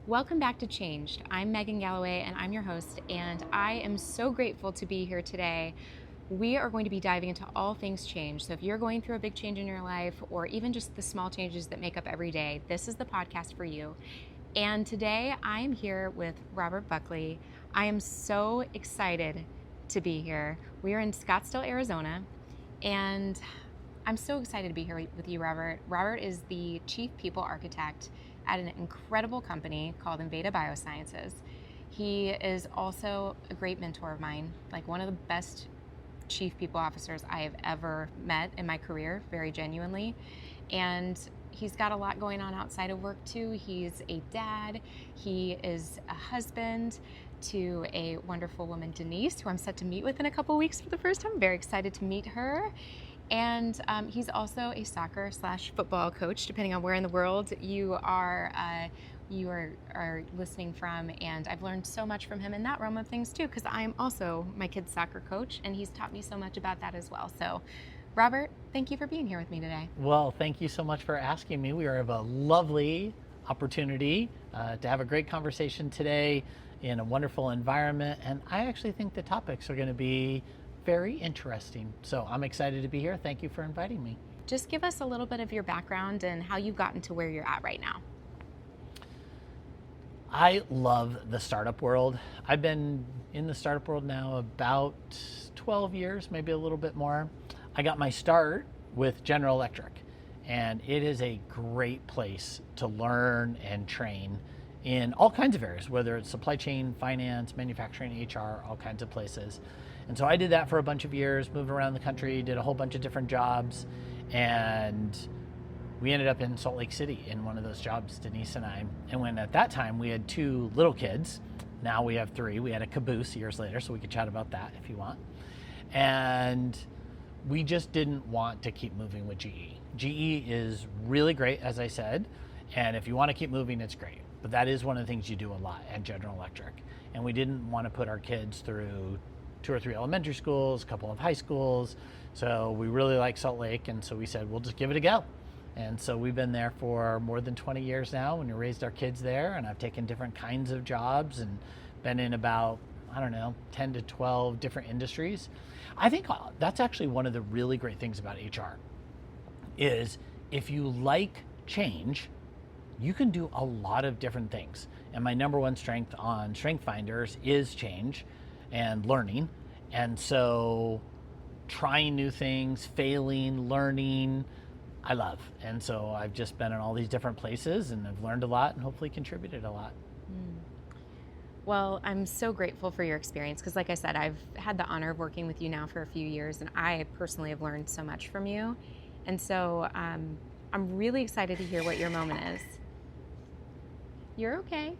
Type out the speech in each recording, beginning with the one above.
Welcome back to Changed. I'm Megan Galloway and I'm your host, and I am so grateful to be here today. We are going to be diving into all things change. So if you're going through a big change in your life or even just the small changes that make up every day, this is the podcast for you. And today I am here with Robert Buckley. I am so excited to be here. We are in Scottsdale, Arizona, and I'm so excited to be here with you, Robert. Robert is the Chief People Architect at an incredible company called Invada Biosciences. He is also a great mentor of mine, like one of the best chief people officers I have ever met in my career, very genuinely. And he's got a lot going on outside of work too. He's a dad, he is a husband to a wonderful woman, Denise, who I'm set to meet with in a couple weeks for the first time. I'm very excited to meet her. And he's also a soccer/football coach, depending on where in the world you are listening from. And I've learned so much from him in that realm of things too, because I am also my kid's soccer coach, and he's taught me so much about that as well. So, Robert, thank you for being here with me today. Well, thank you so much for asking me. We have a lovely opportunity to have a great conversation today in a wonderful environment, and I actually think the topics are going to be very interesting. So I'm excited to be here. Thank you for inviting me. Just give us a little bit of your background and how you've gotten to where you're at right now. I love the startup world. I've been in the startup world now about 12 years, maybe a little bit more. I got my start with General Electric, and it is a great place to learn and train in all kinds of areas, whether it's supply chain, finance, manufacturing, HR, all kinds of places. And so I did that for a bunch of years, moved around the country, did a whole bunch of different jobs, and we ended up in Salt Lake City in one of those jobs, Denise and I. And when at that time we had 2 little kids, now we have 3. We had a caboose years later, so we could chat about that if you want. And we just didn't want to keep moving with GE. GE is really great, as I said, and if you want to keep moving, it's great. But that is one of the things you do a lot at General Electric. And we didn't want to put our kids through 2 or 3 elementary schools, a couple of high schools. So we really like Salt Lake, and so we said, we'll just give it a go. And so we've been there for more than 20 years now, and we raised our kids there, and I've taken different kinds of jobs and been in about, 10 to 12 different industries. I think that's actually one of the really great things about HR is if you like change, you can do a lot of different things. And my number one strength on Strength Finders is change and learning. And so trying new things, failing, learning, I love. And so I've just been in all these different places and I've learned a lot and hopefully contributed a lot. Well, I'm so grateful for your experience because, like I said, I've had the honor of working with you now for a few years, and I personally have learned so much from you. And so I'm really excited to hear what your moment is. You're okay.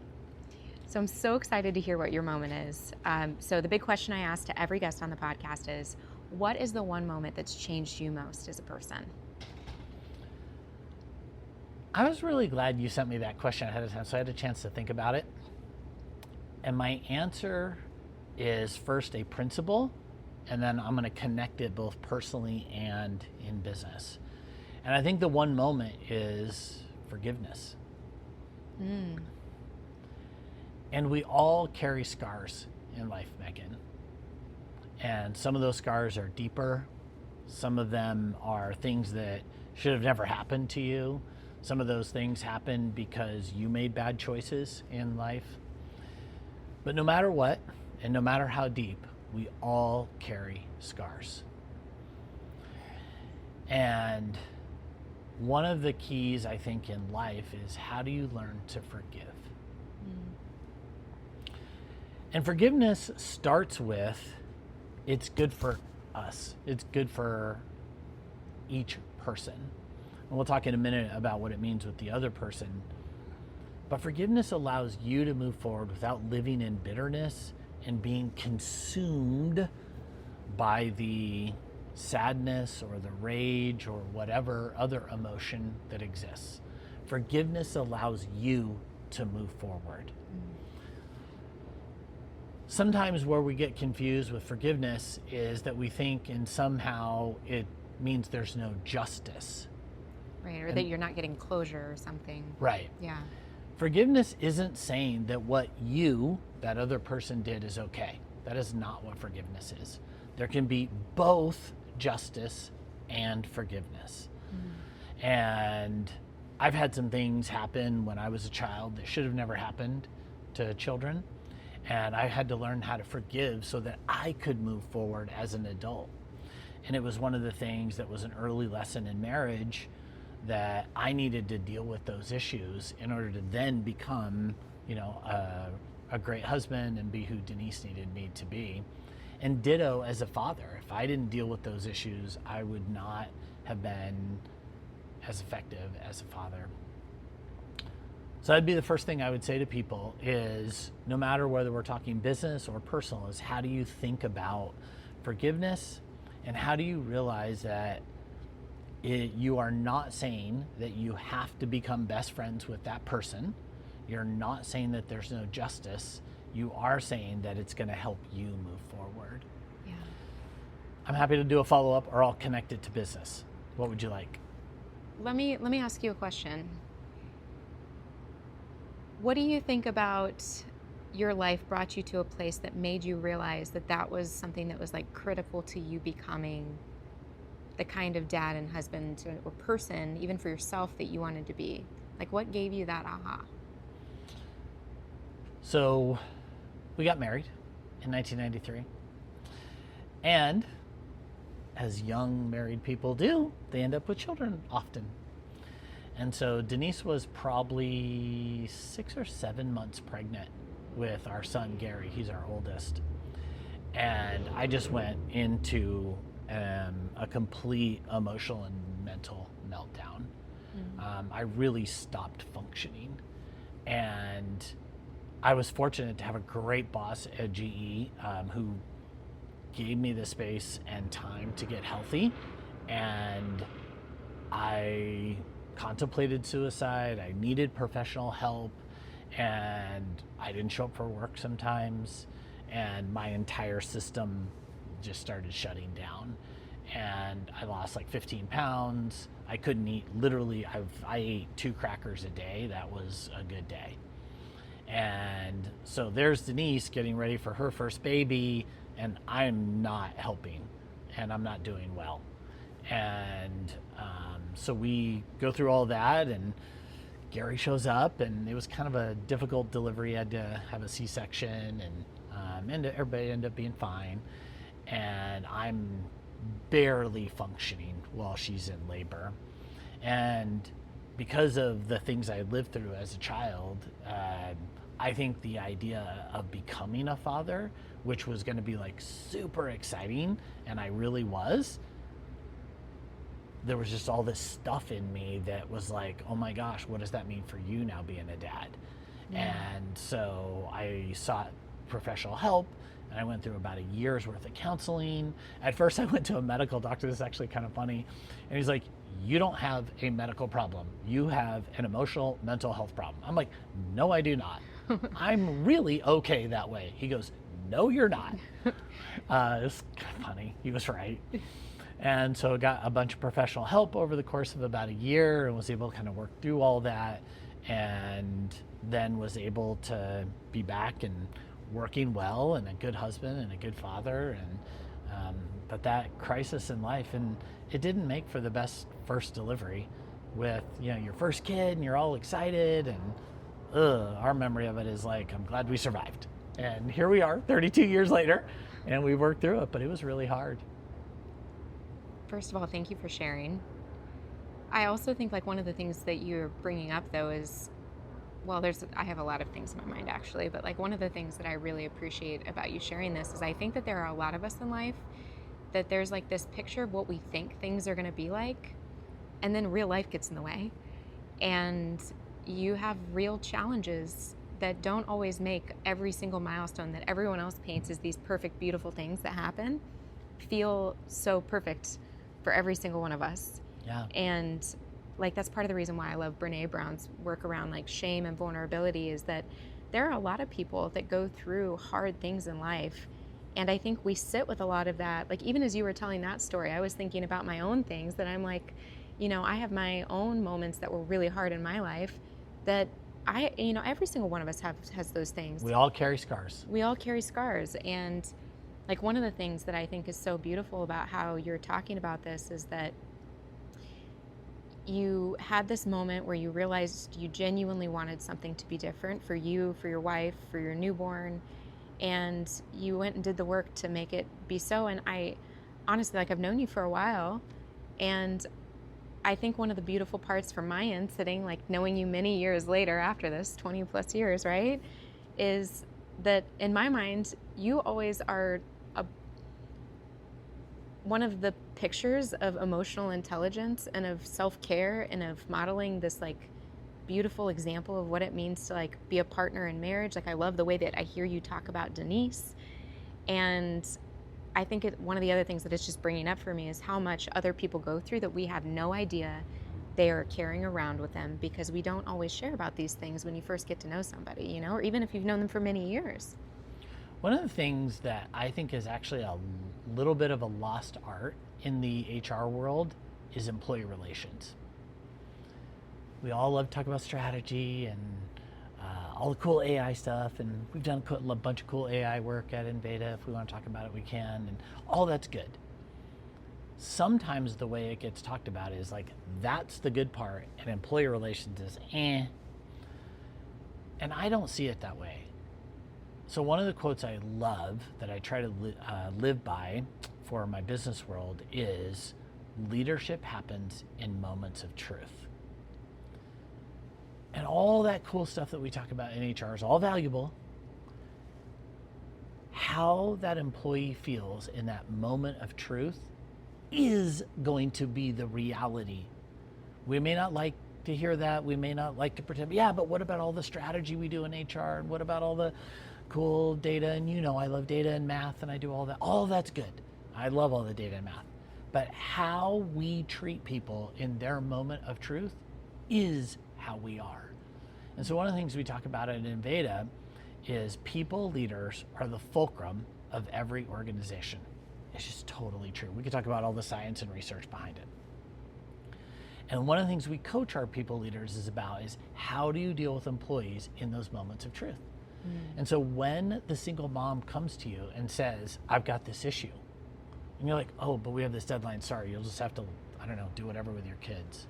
So I'm so excited to hear what your moment is. So the big question I ask to every guest on the podcast is, what is the one moment that's changed you most as a person? I was really glad you sent me that question ahead of time, so I had a chance to think about it. And my answer is first a principle, and then I'm going to connect it both personally and in business. And I think the one moment is forgiveness. And we all carry scars in life, Megan. And some of those scars are deeper. Some of them are things that should have never happened to you. Some of those things happen because you made bad choices in life. But no matter what, and no matter how deep, we all carry scars. And one of the keys, I think, in life is how do you learn to forgive? And forgiveness starts with, it's good for us. It's good for each person. And we'll talk in a minute about what it means with the other person. But forgiveness allows you to move forward without living in bitterness and being consumed by the sadness or the rage or whatever other emotion that exists. Forgiveness allows you to move forward. Sometimes where we get confused with forgiveness is that we think and somehow it means there's no justice. Right, or that you're not getting closure or something. Right. Yeah. Forgiveness isn't saying that what that other person did, is okay. That is not what forgiveness is. There can be both justice and forgiveness. And I've had some things happen when I was a child that should have never happened to children. And I had to learn how to forgive so that I could move forward as an adult. And it was one of the things that was an early lesson in marriage, that I needed to deal with those issues in order to then become, a great husband and be who Denise needed me to be. And ditto as a father. If I didn't deal with those issues, I would not have been as effective as a father. So that'd be the first thing I would say to people is, no matter whether we're talking business or personal, is how do you think about forgiveness, and how do you realize that you are not saying that you have to become best friends with that person. You're not saying that there's no justice. You are saying that it's going to help you move forward. Yeah. I'm happy to do a follow-up, or I'll connect it to business. What would you like? Let me ask you a question. What do you think about your life brought you to a place that made you realize that that was something that was like critical to you becoming the kind of dad and husband or person, even for yourself, that you wanted to be? Like, what gave you that aha? So we got married in 1993. And as young married people do, they end up with children often. And so Denise was probably 6 or 7 months pregnant with our son, Gary. He's our oldest. And I just went into a complete emotional and mental meltdown. I really stopped functioning. And I was fortunate to have a great boss at GE who gave me the space and time to get healthy. And I contemplated suicide. I needed professional help, and I didn't show up for work sometimes, and my entire system just started shutting down, and I lost like 15 pounds. I couldn't eat, literally, I ate 2 crackers a day. That was a good day. And so there's Denise getting ready for her first baby, and I'm not helping, and I'm not doing well. And so we go through all that, and Gary shows up, and it was kind of a difficult delivery. I had to have a C-section, and everybody ended up being fine. And I'm barely functioning while she's in labor. And because of the things I lived through as a child, I think the idea of becoming a father, which was going to be like super exciting, and I really was, there was just all this stuff in me that was like, oh my gosh, what does that mean for you now being a dad? Yeah. And so I sought professional help, and I went through about a year's worth of counseling. At first I went to a medical doctor. This is actually kind of funny. And he's like, you don't have a medical problem. You have an emotional mental health problem. I'm like, no, I do not. I'm really okay that way. He goes, no, you're not. It's kind of funny. He was right. And so I got a bunch of professional help over the course of about a year, and was able to kind of work through all that, and then was able to be back and working well, and a good husband and a good father. And but that crisis in life, and it didn't make for the best first delivery with, your first kid, and you're all excited, and our memory of it is like, I'm glad we survived. And here we are 32 years later, and we worked through it, but it was really hard. First of all, thank you for sharing. I also think like one of the things that you're bringing up though is, well, I have a lot of things in my mind actually, but like one of the things that I really appreciate about you sharing this is I think that there are a lot of us in life that there's like this picture of what we think things are going to be like, and then real life gets in the way, and you have real challenges that don't always make every single milestone that everyone else paints as these perfect, beautiful things that happen feel so perfect for every single one of us. Yeah. And like that's part of the reason why I love Brene Brown's work around like shame and vulnerability, is that there are a lot of people that go through hard things in life, and I think we sit with a lot of that. Like even as you were telling that story, I was thinking about my own things that I'm like, I have my own moments that were really hard in my life that every single one of us has those things. We all carry scars. We all carry scars. And like one of the things that I think is so beautiful about how you're talking about this is that you had this moment where you realized you genuinely wanted something to be different for you, for your wife, for your newborn, and you went and did the work to make it be so. And I honestly, like, I've known you for a while, and I think one of the beautiful parts from my end, sitting, like, knowing you many years later after this, 20 plus years, right, is that in my mind, you always are one of the pictures of emotional intelligence and of self-care and of modeling this, like, beautiful example of what it means to, like, be a partner in marriage. Like, I love the way that I hear you talk about Denise. And I think one of the other things that it's just bringing up for me is how much other people go through that we have no idea they are carrying around with them, because we don't always share about these things when you first get to know somebody, or even if you've known them for many years. One of the things that I think is actually a little bit of a lost art in the HR world is employee relations. We all love to talk about strategy and all the cool AI stuff, and we've done a bunch of cool AI work at Inveda. If we want to talk about it, we can, and all that's good. Sometimes the way it gets talked about is like, that's the good part, and employee relations is And I don't see it that way. So one of the quotes I love that I try to live by for my business world is, leadership happens in moments of truth. And all that cool stuff that we talk about in HR is all valuable. How that employee feels in that moment of truth is going to be the reality. We may not like to hear that. We may not like to pretend, yeah, but what about all the strategy we do in HR? And what about all the cool data? And I love data and math, and I do all that. All that's good. I love all the data and math. But how we treat people in their moment of truth is how we are. And so one of the things we talk about at Inveda is people leaders are the fulcrum of every organization. It's just totally true. We could talk about all the science and research behind it. And one of the things we coach our people leaders is how do you deal with employees in those moments of truth? And so when the single mom comes to you and says, I've got this issue, and you're like, oh, but we have this deadline, sorry, you'll just have to, do whatever with your kids.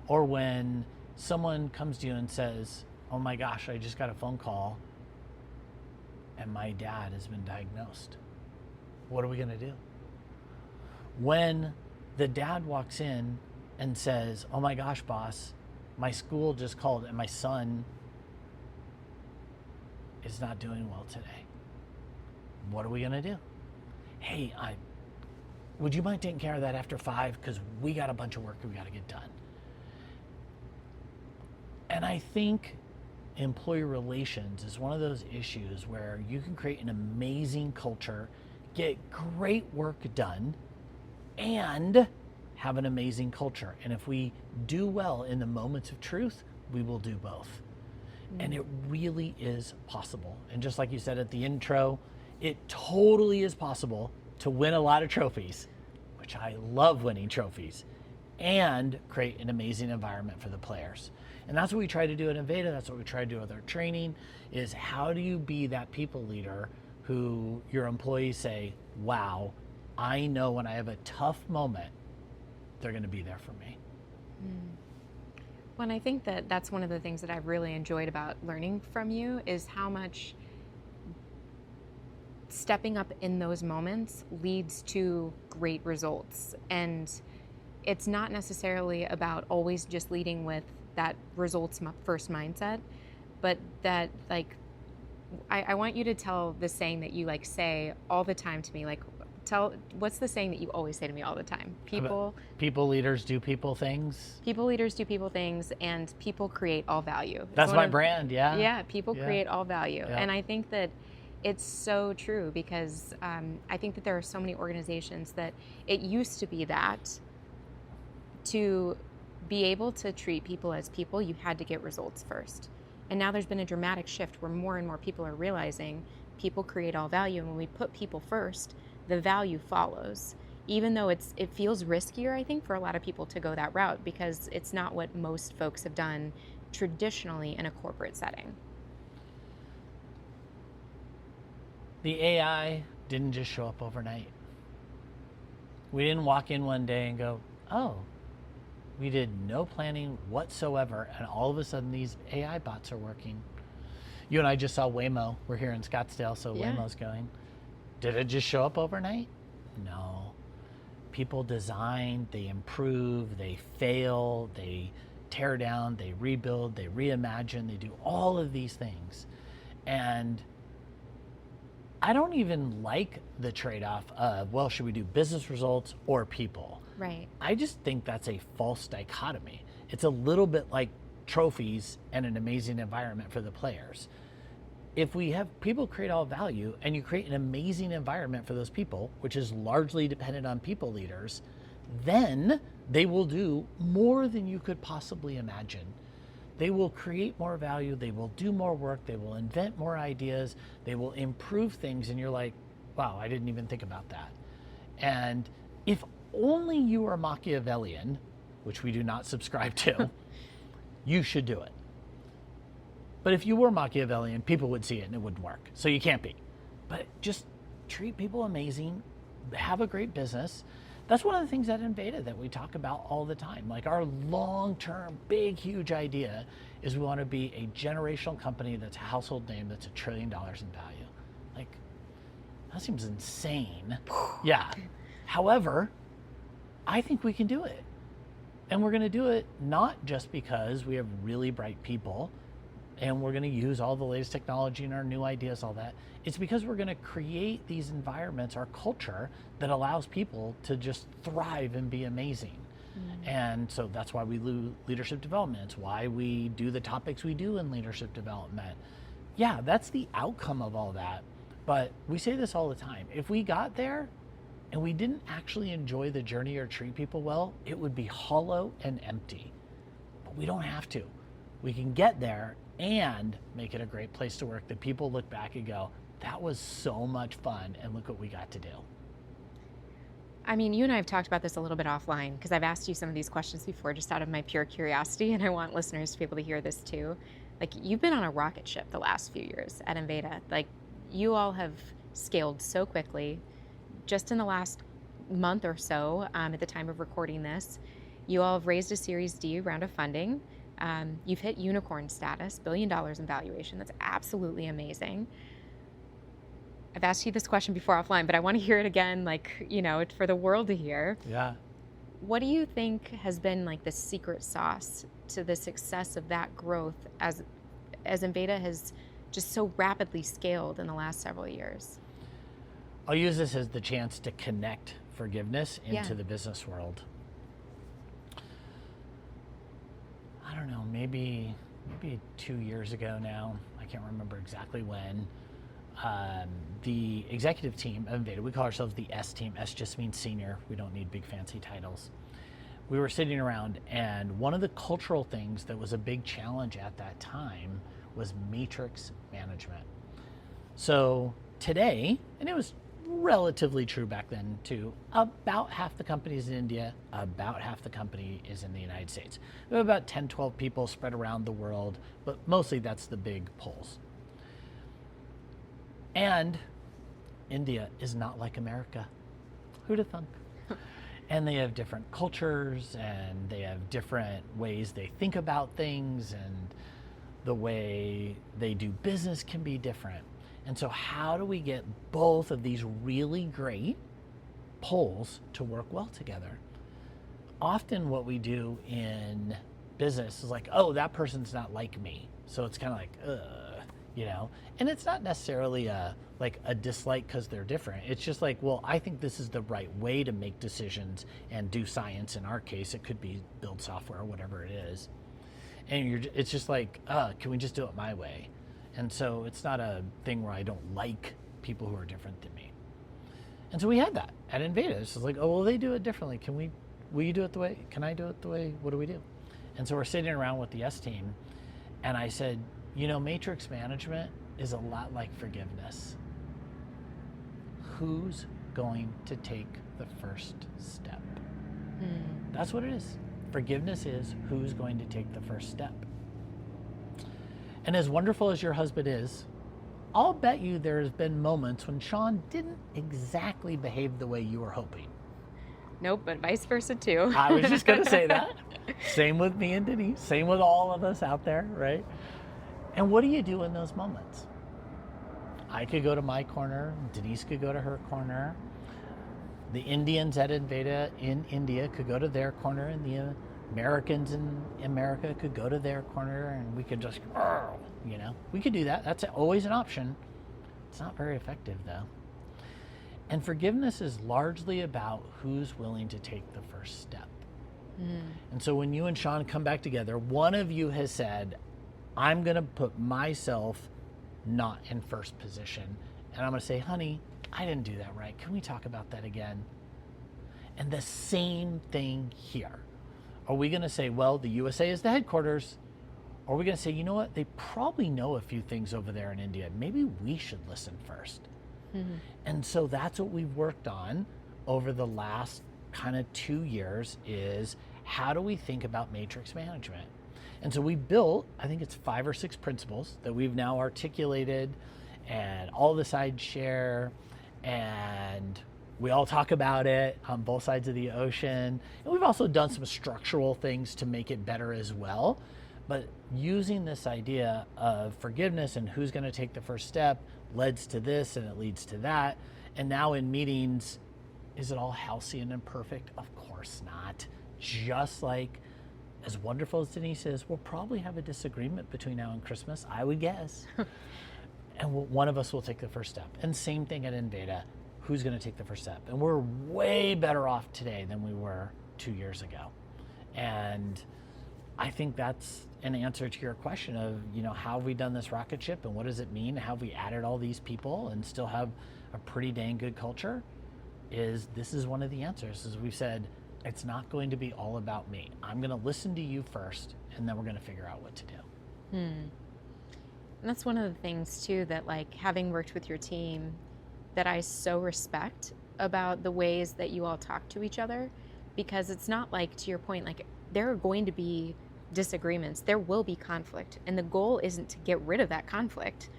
Or when someone comes to you and says, oh my gosh, I just got a phone call and my dad has been diagnosed. What are we gonna do? When the dad walks in and says, oh my gosh, boss, my school just called and my son is not doing well today. What are we gonna do? Hey, would you mind taking care of that after 5? Because we got a bunch of work we gotta get done. And I think employee relations is one of those issues where you can create an amazing culture, get great work done, and have an amazing culture. And if we do well in the moments of truth, we will do both. And it really is possible. And just like you said at the intro, it totally is possible to win a lot of trophies, which I love winning trophies, and create an amazing environment for the players. And that's what we try to do at Inveda. That's what we try to do with our training, is how do you be that people leader who your employees say, wow, I know when I have a tough moment, they're gonna be there for me. Well, and I think that that's one of the things that I've really enjoyed about learning from you is how much stepping up in those moments leads to great results. And it's not necessarily about always just leading with that results first mindset, but that, like, I want you to tell the saying that you say all the time to me. What's the saying that you always say to me all the time? People leaders do people things. People leaders do people things, and people create all value. That's my brand, yeah. Yeah, people create all value. Yeah. And I think that it's so true, because I think that there are so many organizations that it used to be that to be able to treat people as people, you had to get results first. And now there's been a dramatic shift where more and more people are realizing people create all value. And when we put people first, the value follows. Even though it feels riskier, I think, for a lot of people to go that route, because it's not what most folks have done traditionally in a corporate setting? The AI didn't just show up overnight. We didn't walk in one day and go, oh, we did no planning whatsoever, and all of a sudden these AI bots are working. You and I just saw Waymo. We're here in Scottsdale, so Yeah. Waymo's going. Did it just show up overnight? No. People design, they improve, they fail, they tear down, they rebuild, they reimagine, they do all of these things. And I don't even like the trade-off of, well, should we do business results or people? Right. I just think that's a false dichotomy. It's a little bit like trophies and an amazing environment for the players. If we have people create all value and you create an amazing environment for those people, which is largely dependent on people leaders, then they will do more than you could possibly imagine. They will create more value, they will do more work, they will invent more ideas, they will improve things, and you're like, wow, I didn't even think about that. And if only you are Machiavellian, which we do not subscribe to, you should do it. But if you were Machiavellian, people would see it and it wouldn't work. So you can't be. But just treat people amazing, have a great business. That's one of the things at Inveda that we talk about all the time. Like our long-term, big, huge idea is we want to be a generational company that's a household name that's $1 trillion in value. Like, that seems insane. Yeah. However, I think we can do it. And we're going to do it not just because we have really bright people and we're going to use all the latest technology and our new ideas, all that. It's because we're going to create these environments, our culture, that allows people to just thrive and be amazing. And so that's why we do leadership development. It's why we do the topics we do in leadership development. Yeah, that's the outcome of all that. But we say this all the time. If we got there and we didn't actually enjoy the journey or treat people well, it would be hollow and empty. But we don't have to. We can get there and make it a great place to work that people look back and go, that was so much fun, and look what we got to do. I mean, you and I have talked about this a little bit offline because I've asked you some of these questions before just out of my pure curiosity, and I want listeners to be able to hear this too. Like, you've been on a rocket ship the last few years at Inveda. Like, you all have scaled so quickly. Just in the last month or so, at the time of recording this, you all have raised a Series D round of funding. You've hit unicorn status, $1 billion in valuation. That's absolutely amazing. I've asked you this question before offline, but I want to hear it again, like, you know, for the world to hear. Yeah. What do you think has been like the secret sauce to the success of that growth as Inveda has just so rapidly scaled in the last several years? I'll use this as the chance to connect forgiveness into the business world. I don't know, maybe 2 years ago now, I can't remember exactly when, the executive team of Inveda, we call ourselves the S team. S just means senior. We don't need big fancy titles. We were sitting around, and one of the cultural things that was a big challenge at that time was matrix management. So today, and it was relatively true back then too, about half the company is in India, about half the company is in the United States. We have about 10, 12 people spread around the world, but mostly that's the big poles. And India is not like America. Who'd have thunk? And they have different cultures, and they have different ways they think about things, and the way they do business can be different. And so how do we get both of these really great poles to work well together? Often what we do in business is like, oh, that person's not like me. So it's kind of like, you know, and it's not necessarily a dislike because they're different. It's just like, well, I think this is the right way to make decisions and do science. In our case, it could be build software or whatever it is. And it's just like, can we just do it my way? And so it's not a thing where I don't like people who are different than me. And so we had that at Inveda. It's just like, oh, well, they do it differently. Will you do it the way? Can I do it the way? What do we do? And so we're sitting around with the S team, and I said, you know, matrix management is a lot like forgiveness. Who's going to take the first step? That's what it is. Forgiveness is who's going to take the first step. And as wonderful as your husband is, I'll bet you there's been moments when Sean didn't exactly behave the way you were hoping. Nope, but vice versa too. I was just going to say that. Same with me and Denise. Same with all of us out there, right? And what do you do in those moments? I could go to my corner. Denise could go to her corner. The Indians at Inveda in India could go to their corner, and the Americans in America could go to their corner, and we could just, we could do that. That's always an option. It's not very effective, though. And forgiveness is largely about who's willing to take the first step. And so when you and Sean come back together, one of you has said, I'm going to put myself not in first position. And I'm going to say, honey, I didn't do that right. Can we talk about that again? And the same thing here. Are we going to say, well, the USA is the headquarters? Or are we going to say, you know what? They probably know a few things over there in India. Maybe we should listen first. And so that's what we've worked on over the last kind of 2 years is how do we think about matrix management? And so we built, I think it's 5 or 6 principles that we've now articulated, and all the sides share, and we all talk about it on both sides of the ocean. And we've also done some structural things to make it better as well. But using this idea of forgiveness and who's going to take the first step leads to this and it leads to that. And now in meetings, is it all halcyon and perfect? Of course not. Just like as wonderful as Denise is, we'll probably have a disagreement between now and Christmas, I would guess. And one of us will take the first step. And same thing at Inveda. Who's going to take the first step? And we're way better off today than we were 2 years ago. And I think that's an answer to your question of, how have we done this rocket ship and what does it mean? How have we added all these people and still have a pretty dang good culture? This is one of the answers. As we said, it's not going to be all about me. I'm going to listen to you first, and then we're going to figure out what to do. And that's one of the things too that, like, having worked with your team, that I so respect about the ways that you all talk to each other, because it's not like, to your point, like, there are going to be disagreements, there will be conflict, and the goal isn't to get rid of that conflict.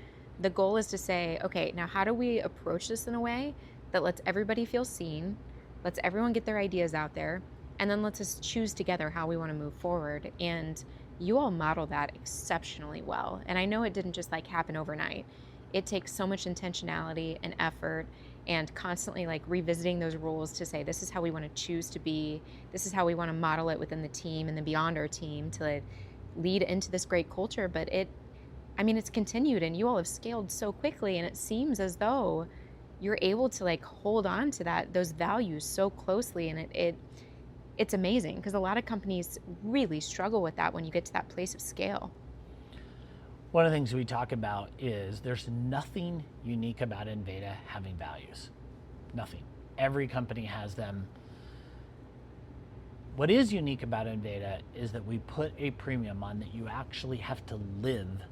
The goal is to say, okay, now how do we approach this in a way that lets everybody feel seen, lets everyone get their ideas out there, and then lets us choose together how we want to move forward. And you all model that exceptionally well. And I know it didn't just happen overnight. It takes so much intentionality and effort and constantly revisiting those rules to say, this is how we want to choose to be. This is how we want to model it within the team and then beyond our team to lead into this great culture. But it's continued, and you all have scaled so quickly, and it seems as though you're able to hold on to those values so closely. And it's amazing, because a lot of companies really struggle with that when you get to that place of scale. One of the things we talk about is there's nothing unique about Inveda having values. Nothing. Every company has them. What is unique about Inveda is that we put a premium on that you actually have to live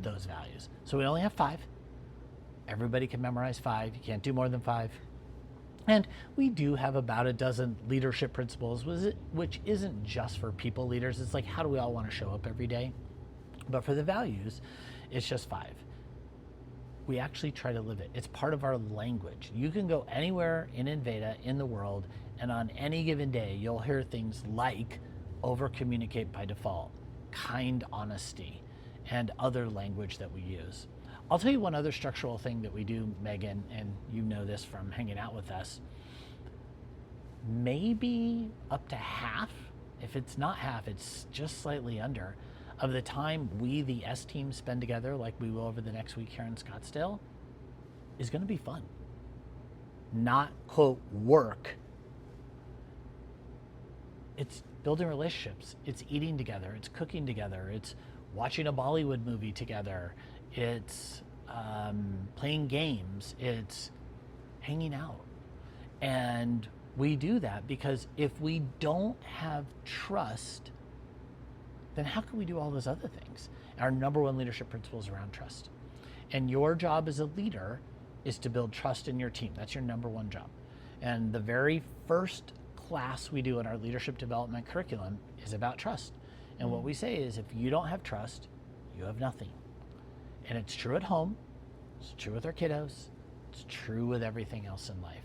those values. So we only have 5. Everybody can memorize 5. You can't do more than 5. And we do have about a dozen leadership principles, which isn't just for people leaders. It's how do we all want to show up every day? But for the values, it's just 5. We actually try to live it. It's part of our language. You can go anywhere in Inveda in the world, and on any given day, you'll hear things like over-communicate by default, kind honesty, and other language that we use. I'll tell you one other structural thing that we do, Megan, and you know this from hanging out with us. Maybe up to half, if it's not half, it's just slightly under, of the time we, the S team, spend together, like we will over the next week here in Scottsdale, is going to be fun. Not, quote, work. It's building relationships. It's eating together. It's cooking together. It's watching a Bollywood movie together. It's playing games. It's hanging out. And we do that because if we don't have trust, then how can we do all those other things? Our number one leadership principle is around trust. And your job as a leader is to build trust in your team. That's your number one job. And the very first class we do in our leadership development curriculum is about trust. And what we say is if you don't have trust, you have nothing. And it's true at home, it's true with our kiddos, it's true with everything else in life.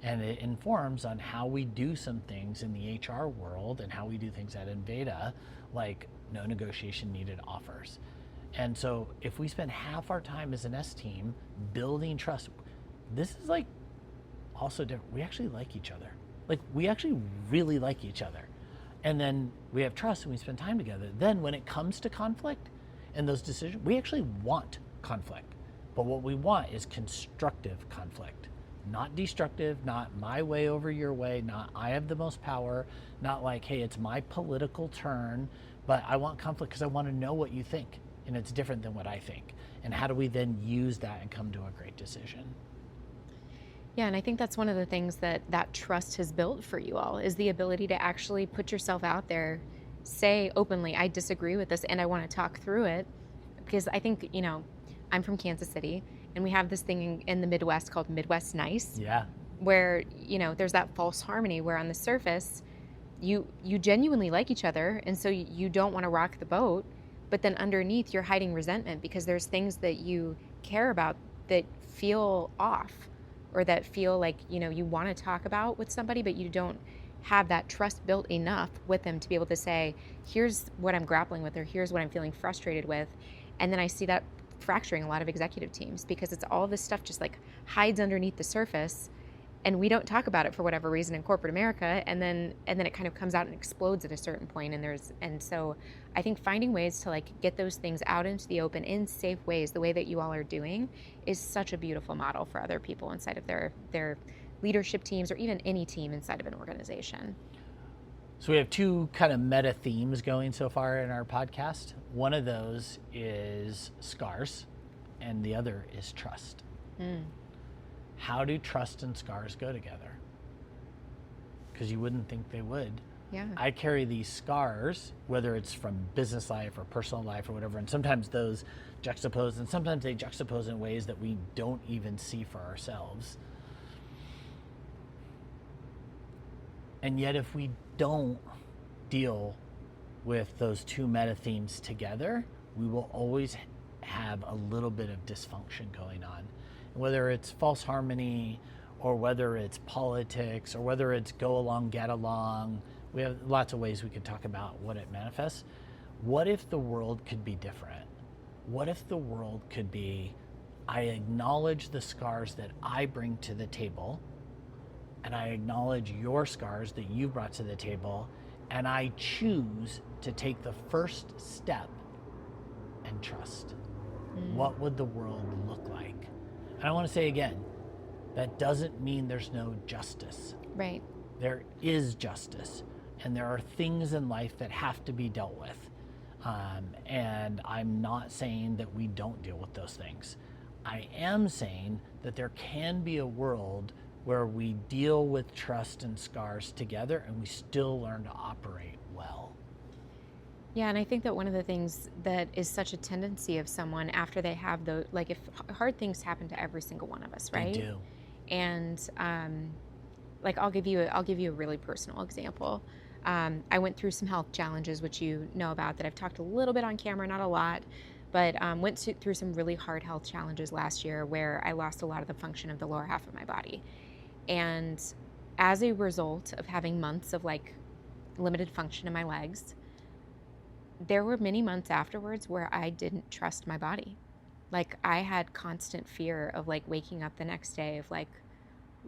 And it informs on how we do some things in the HR world and how we do things at Inveda, like no negotiation needed offers. And so if we spend half our time as an S team building trust, this is like also different. We actually like each other. Like, we actually really like each other. And then we have trust and we spend time together. Then when it comes to conflict and those decisions, we actually want conflict. But what we want is constructive conflict, not destructive, not my way over your way, not I have the most power, not like, hey, it's my political turn, but I want conflict because I want to know what you think. And it's different than what I think. And how do we then use that and come to a great decision? Yeah, and I think that's one of the things that trust has built for you all, is the ability to actually put yourself out there, say openly, I disagree with this and I want to talk through it. Because I think, I'm from Kansas City, and we have this thing in the Midwest called Midwest Nice. Yeah. Where, there's that false harmony where on the surface, you genuinely like each other, and so you don't want to rock the boat, but then underneath you're hiding resentment because there's things that you care about that feel off, or that feel like, you want to talk about with somebody, but you don't have that trust built enough with them to be able to say, here's what I'm grappling with, or here's what I'm feeling frustrated with. And then I see that fracturing a lot of executive teams because it's all this stuff just like hides underneath the surface, and we don't talk about it for whatever reason in corporate America, and then it kind of comes out and explodes at a certain point. And so I think finding ways to like get those things out into the open in safe ways, the way that you all are doing, is such a beautiful model for other people inside of their leadership teams, or even any team inside of an organization. So we have two kind of meta themes going so far in our podcast. One of those is scars, and the other is trust. How do trust and scars go together? Because you wouldn't think they would. Yeah. I carry these scars, whether it's from business life or personal life or whatever, and sometimes those juxtapose, and sometimes they juxtapose in ways that we don't even see for ourselves. And yet if we don't deal with those two meta themes together, we will always have a little bit of dysfunction going on. Whether it's false harmony, or whether it's politics, or whether it's go along, get along. We have lots of ways we could talk about what it manifests. What if the world could be different? What if the world could be, I acknowledge the scars that I bring to the table, and I acknowledge your scars that you brought to the table, and I choose to take the first step and trust. What would the world look like? And I want to say again, that doesn't mean there's no justice. Right. There is justice, and there are things in life that have to be dealt with. And I'm not saying that we don't deal with those things. I am saying that there can be a world where we deal with trust and scars together, and we still learn to operate well. Yeah, and I think that one of the things that is such a tendency of someone after they have those, like, if hard things happen to every single one of us, right? They do. And like I'll give you a really personal example. I went through some health challenges, which you know about, that I've talked a little bit on camera, not a lot, but went through some really hard health challenges last year where I lost a lot of the function of the lower half of my body. And as a result of having months of like limited function in my legs, there were many months afterwards where I didn't trust my body. Like, I had constant fear of like waking up the next day of like,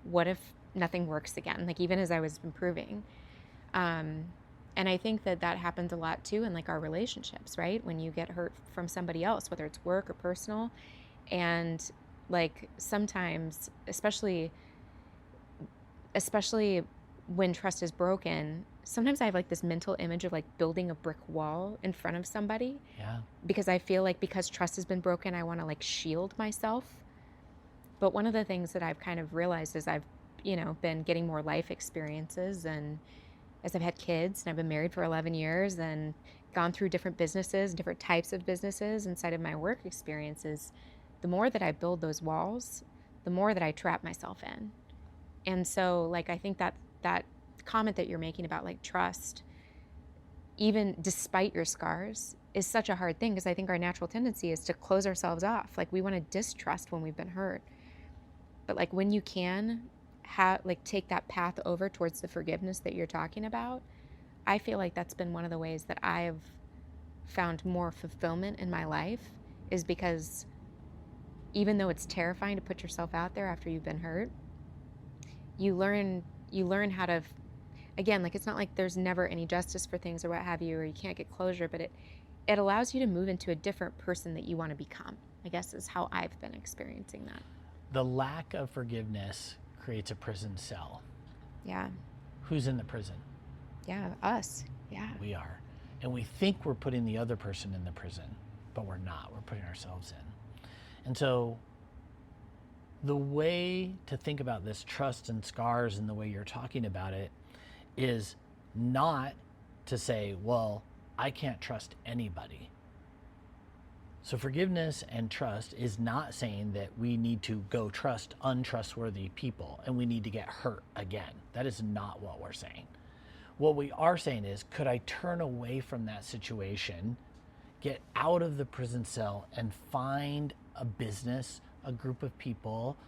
what if nothing works again? Like, even as I was improving. And I think that happens a lot too in like our relationships, right? When you get hurt from somebody else, whether it's work or personal. And like sometimes, especially when trust is broken, sometimes I have like this mental image of like building a brick wall in front of somebody. Yeah. Because I feel like because trust has been broken, I want to like shield myself. But one of the things that I've kind of realized is I've, been getting more life experiences, and as I've had kids, and I've been married for 11 years and gone through different businesses, different types of businesses inside of my work experiences, the more that I build those walls, the more that I trap myself in. And so like, I think that comment that you're making about like trust, even despite your scars, is such a hard thing, because I think our natural tendency is to close ourselves off. Like, we want to distrust when we've been hurt. But like, when you can take that path over towards the forgiveness that you're talking about, I feel like that's been one of the ways that I've found more fulfillment in my life, is because even though it's terrifying to put yourself out there after you've been hurt, you learn how to, again, like, it's not like there's never any justice for things or what have you, or you can't get closure, but it allows you to move into a different person that you want to become, I guess, is how I've been experiencing that. The lack of forgiveness creates a prison cell. Yeah. Who's in the prison? Yeah, us. Yeah. We are. And we think we're putting the other person in the prison, but we're not. We're putting ourselves in. And so the way to think about this trust and scars and the way you're talking about it is not to say, well, I can't trust anybody. So forgiveness and trust is not saying that we need to go trust untrustworthy people and we need to get hurt again. That is not what we're saying. What we are saying is, could I turn away from that situation, get out of the prison cell, and find a business, a group of people,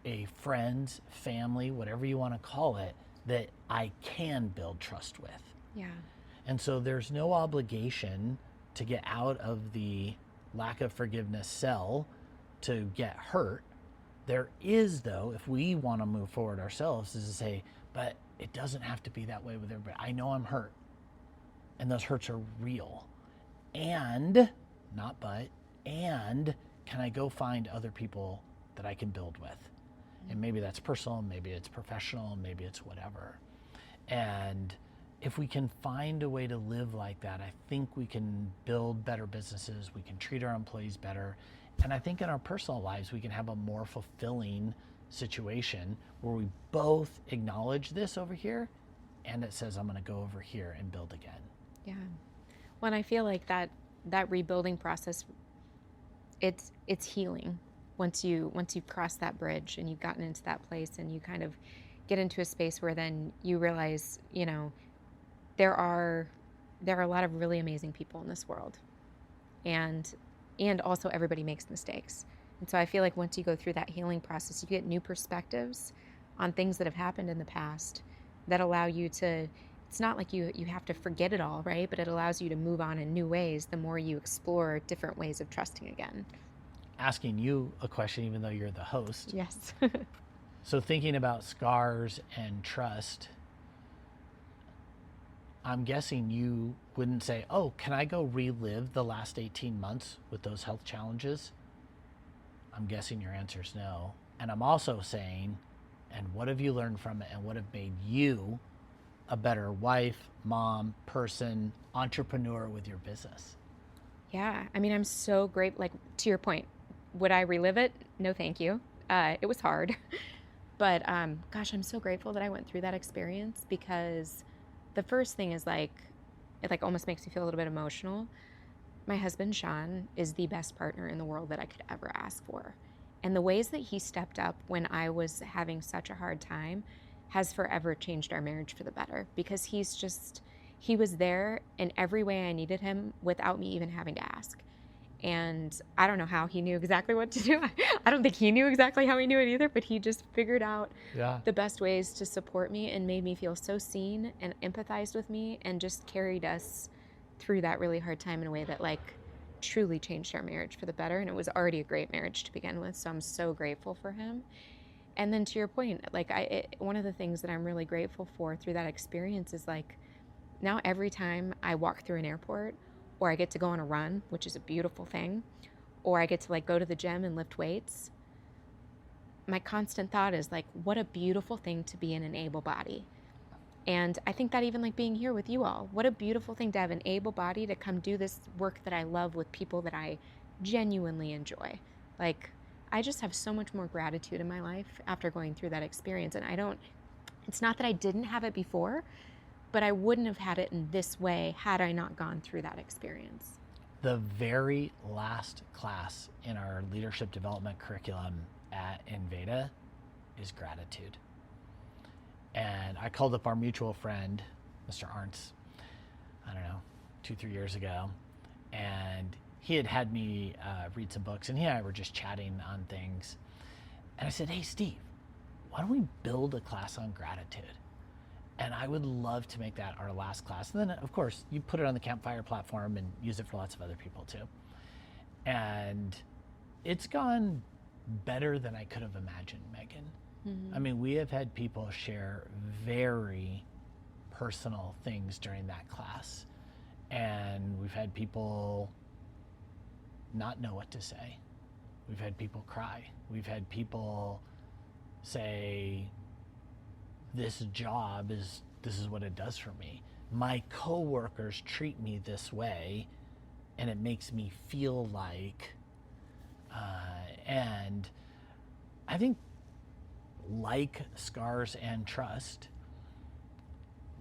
a friends, family, whatever you want to call it, that I can build trust with. Yeah. And so there's no obligation to get out of the lack of forgiveness cell to get hurt. There is, though, if we want to move forward ourselves, is to say, but it doesn't have to be that way with everybody. I know I'm hurt, and those hurts are real. And, not but, and can I go find other people that I can build with? And maybe that's personal, maybe it's professional, maybe it's whatever. And if we can find a way to live like that, I think we can build better businesses, we can treat our employees better, and I think in our personal lives we can have a more fulfilling situation where we both acknowledge this over here, and it says, I'm going to go over here and build again. Yeah. Well, and I feel like that rebuilding process, it's healing once you've crossed that bridge and you've gotten into that place and you kind of get into a space where then you realize, there are a lot of really amazing people in this world, and also everybody makes mistakes. And so I feel like once you go through that healing process, you get new perspectives on things that have happened in the past that allow you to, it's not like you have to forget it all, right? But it allows you to move on in new ways the more you explore different ways of trusting again. Asking you a question, even though you're the host. Yes. So thinking about scars and trust, I'm guessing you wouldn't say, oh, can I go relive the last 18 months with those health challenges? I'm guessing your answer is no. And I'm also saying, and what have you learned from it, and what have made you a better wife, mom, person, entrepreneur with your business? Yeah, I mean, I'm so great. Like, to your point, would I relive it? No, thank you. It was hard. But gosh, I'm so grateful that I went through that experience, because the first thing is it almost makes me feel a little bit emotional. My husband, Sean, is the best partner in the world that I could ever ask for. And the ways that he stepped up when I was having such a hard time has forever changed our marriage for the better, because he was there in every way I needed him without me even having to ask. And I don't know how he knew exactly what to do. I don't think he knew exactly how he knew it either, but he just figured out the best ways to support me and made me feel so seen and empathized with me and just carried us through that really hard time in a way that truly changed our marriage for the better. And it was already a great marriage to begin with, so I'm so grateful for him. And then to your point, one of the things that I'm really grateful for through that experience is now every time I walk through an airport, or I get to go on a run, which is a beautiful thing, or I get to go to the gym and lift weights, my constant thought is what a beautiful thing to be in an able body. And I think that even being here with you all, what a beautiful thing to have an able body to come do this work that I love with people that I genuinely enjoy. I just have so much more gratitude in my life after going through that experience. And it's not that I didn't have it before, but I wouldn't have had it in this way had I not gone through that experience. The very last class in our leadership development curriculum at Inveda is gratitude. And I called up our mutual friend, Mr. Arntz, I don't know, 2-3 years ago, and he had me read some books, and he and I were just chatting on things. And I said, hey, Steve, why don't we build a class on gratitude? And I would love to make that our last class. And then, of course, you put it on the Campfire platform and use it for lots of other people too. And it's gone better than I could have imagined, Megan. I mean, we have had people share very personal things during that class. And we've had people not know what to say. We've had people cry. We've had people say, this is what it does for me. My coworkers treat me this way, and it makes me feel like, and I think like Scars and Trust,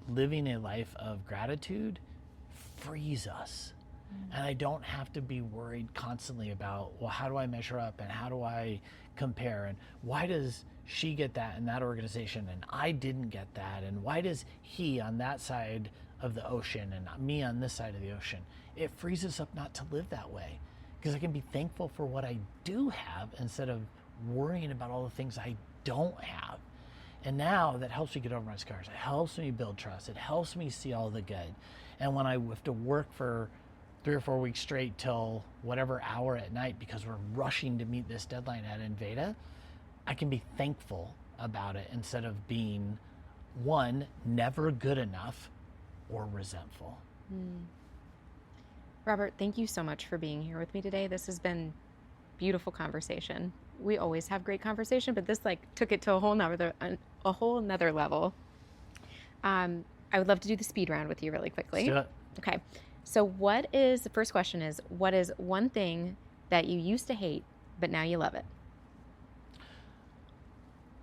living a life of gratitude frees us. And I don't have to be worried constantly about, well, how do I measure up and how do I compare? And why does she get that in that organization and I didn't get that? And why does he on that side of the ocean and me on this side of the ocean? It frees us up not to live that way, because I can be thankful for what I do have instead of worrying about all the things I don't have. And now that helps me get over my scars. It helps me build trust. It helps me see all the good. And when I have to work for 3 or 4 weeks straight till whatever hour at night because we're rushing to meet this deadline at Inveda, I can be thankful about it instead of being, one, never good enough or resentful. Robert, thank you so much for being here with me today. This has been beautiful conversation. We always have great conversation, but this took it to a whole nother level. I would love to do the speed round with you really quickly. Let's do it. Okay. So the first question is, what is one thing that you used to hate, but now you love it?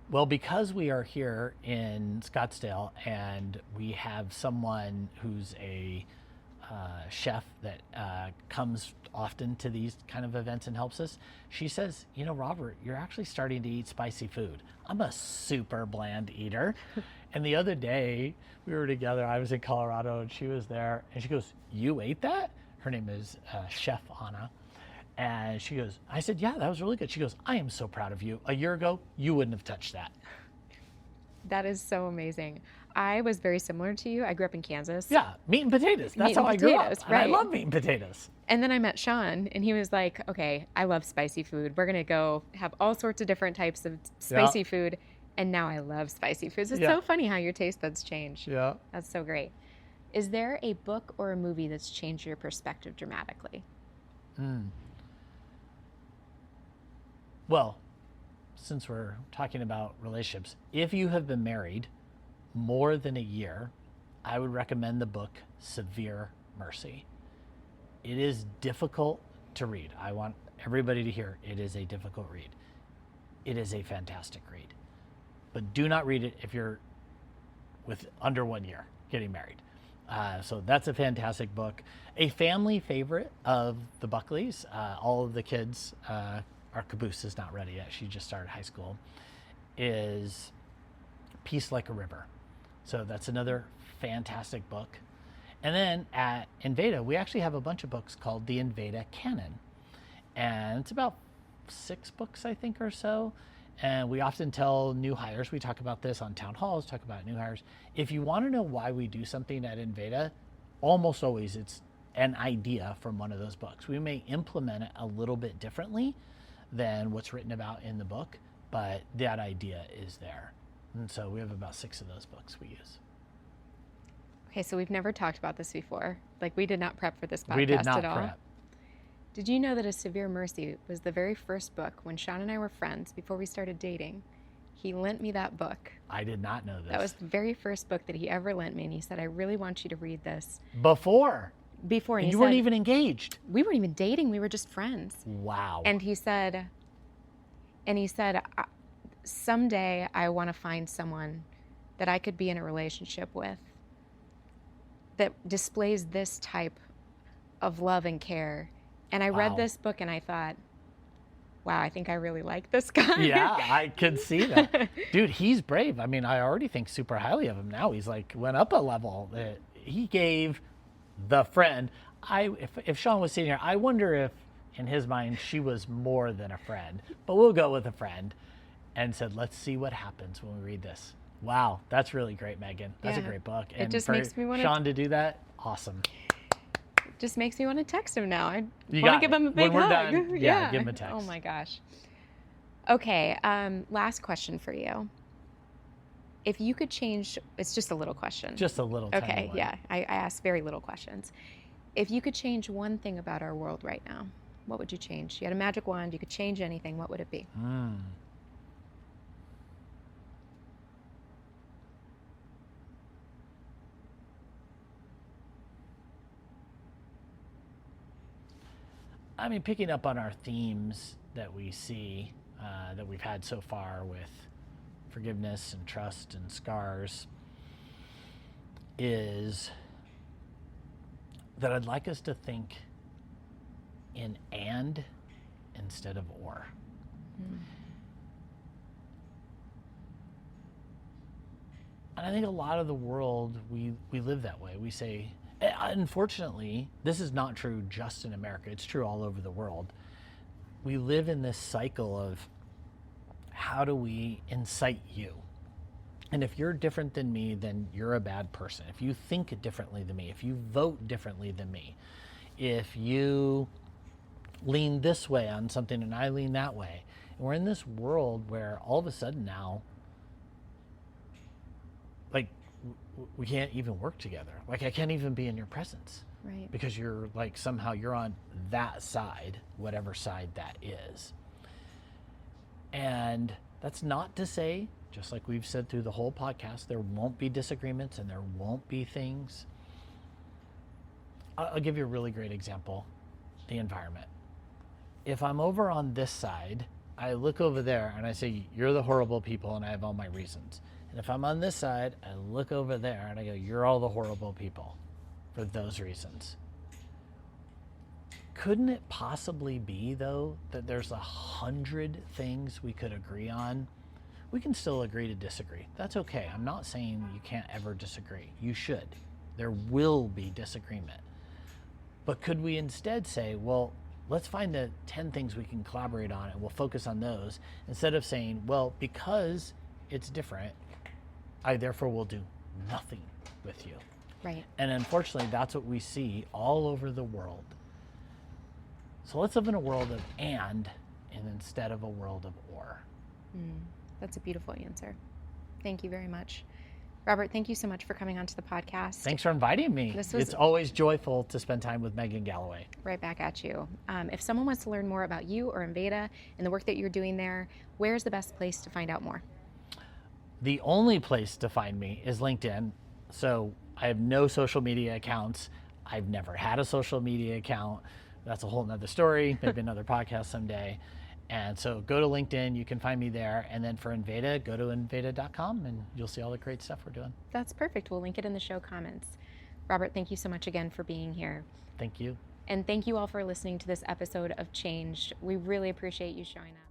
Well, because we are here in Scottsdale and we have someone who's a chef that comes often to these kind of events and helps us, she says, Robert, you're actually starting to eat spicy food. I'm a super bland eater. And the other day we were together, I was in Colorado and she was there and she goes, you ate that? Her name is Chef Anna. And she goes, I said, yeah, that was really good. She goes, I am so proud of you. A year ago, you wouldn't have touched that. That is so amazing. I was very similar to you. I grew up in Kansas. Yeah, meat and potatoes. That's how I grew up. And I love meat and potatoes. And then I met Sean and he was like, okay, I love spicy food. We're going to go have all sorts of different types of spicy food. And now I love spicy foods. It's so funny how your taste buds change. Yeah. That's so great. Is there a book or a movie that's changed your perspective dramatically? Well, since we're talking about relationships, if you have been married more than a year, I would recommend the book Severe Mercy. It is difficult to read. I want everybody to hear it is a difficult read. It is a fantastic read. But do not read it if you're with under 1 year getting married. So that's a fantastic book. A family favorite of the Buckleys, all of the kids, our caboose is not ready yet, she just started high school, is Peace Like a River. So that's another fantastic book. And then at Inveda, we actually have a bunch of books called the Inveda Canon. And it's about 6 books, I think, or so. And we often tell new hires, we talk about this on town halls, talk about new hires. If you want to know why we do something at Inveda, almost always it's an idea from one of those books. We may implement it a little bit differently than what's written about in the book, but that idea is there. And so we have about 6 of those books we use. Okay, so we've never talked about this before. We did not prep for this podcast we did not at all. Prep. Did you know that A Severe Mercy was the very first book when Sean and I were friends before we started dating? He lent me that book. I did not know this. That was the very first book that he ever lent me, and he said, I really want you to read this. Before, and you weren't even engaged. We weren't even dating. We were just friends. Wow. And he said, someday I want to find someone that I could be in a relationship with that displays this type of love and care. And I read this book and I thought, wow, I think I really like this guy. Yeah, I could see that. Dude, he's brave. I mean, I already think super highly of him now. He's went up a level. He gave the friend. If Sean was sitting here, I wonder if in his mind she was more than a friend, but we'll go with a friend, and said, let's see what happens when we read this. Wow, that's really great, Megan. That's a great book. And it just makes me want Sean to do that, awesome. Just makes me want to text him now. I You want got to give it. him a big When we're hug. done, yeah, give him a text. Oh my gosh. Okay, last question for you. If you could change, it's just a little question. Just a little tiny Okay, one. yeah. I ask very little questions. If you could change one thing about our world right now, what would you change? You had a magic wand, you could change anything, what would it be? I mean, picking up on our themes that we see, that we've had so far with forgiveness and trust and scars, is that I'd like us to think in and instead of or. And I think a lot of the world, we live that way. We say, unfortunately, this is not true just in America. It's true all over the world. We live in this cycle of how do we incite you? And if you're different than me, then you're a bad person. If you think differently than me, if you vote differently than me, if you lean this way on something and I lean that way. And we're in this world where all of a sudden now, like, we can't even work together. Like, I can't even be in your presence. Right. Because you're like, somehow you're on that side, whatever side that is. And that's not to say, just like we've said through the whole podcast, there won't be disagreements and there won't be things. I'll give you a really great example, the environment. If I'm over on this side, I look over there and I say, you're the horrible people and I have all my reasons. And if I'm on this side, I look over there and I go, you're all the horrible people for those reasons. Couldn't it possibly be, though, that there's 100 things we could agree on? We can still agree to disagree. That's okay. I'm not saying you can't ever disagree. You should. There will be disagreement. But could we instead say, well, let's find the 10 things we can collaborate on and we'll focus on those, instead of saying, well, because it's different, I therefore will do nothing with you. Right. And unfortunately, that's what we see all over the world. So let's live in a world of and instead of a world of or. That's a beautiful answer. Thank you very much. Robert, thank you so much for coming onto the podcast. Thanks for inviting me. It's always joyful to spend time with Megan Galloway. Right back at you. If someone wants to learn more about you or Enveda and the work that you're doing there, where's the best place to find out more? The only place to find me is LinkedIn. So I have no social media accounts. I've never had a social media account. That's a whole nother story, maybe another podcast someday. And so go to LinkedIn, you can find me there. And then for Enveda, go to enveda.com and you'll see all the great stuff we're doing. That's perfect. We'll link it in the show comments. Robert, thank you so much again for being here. Thank you. And thank you all for listening to this episode of Changed. We really appreciate you showing up.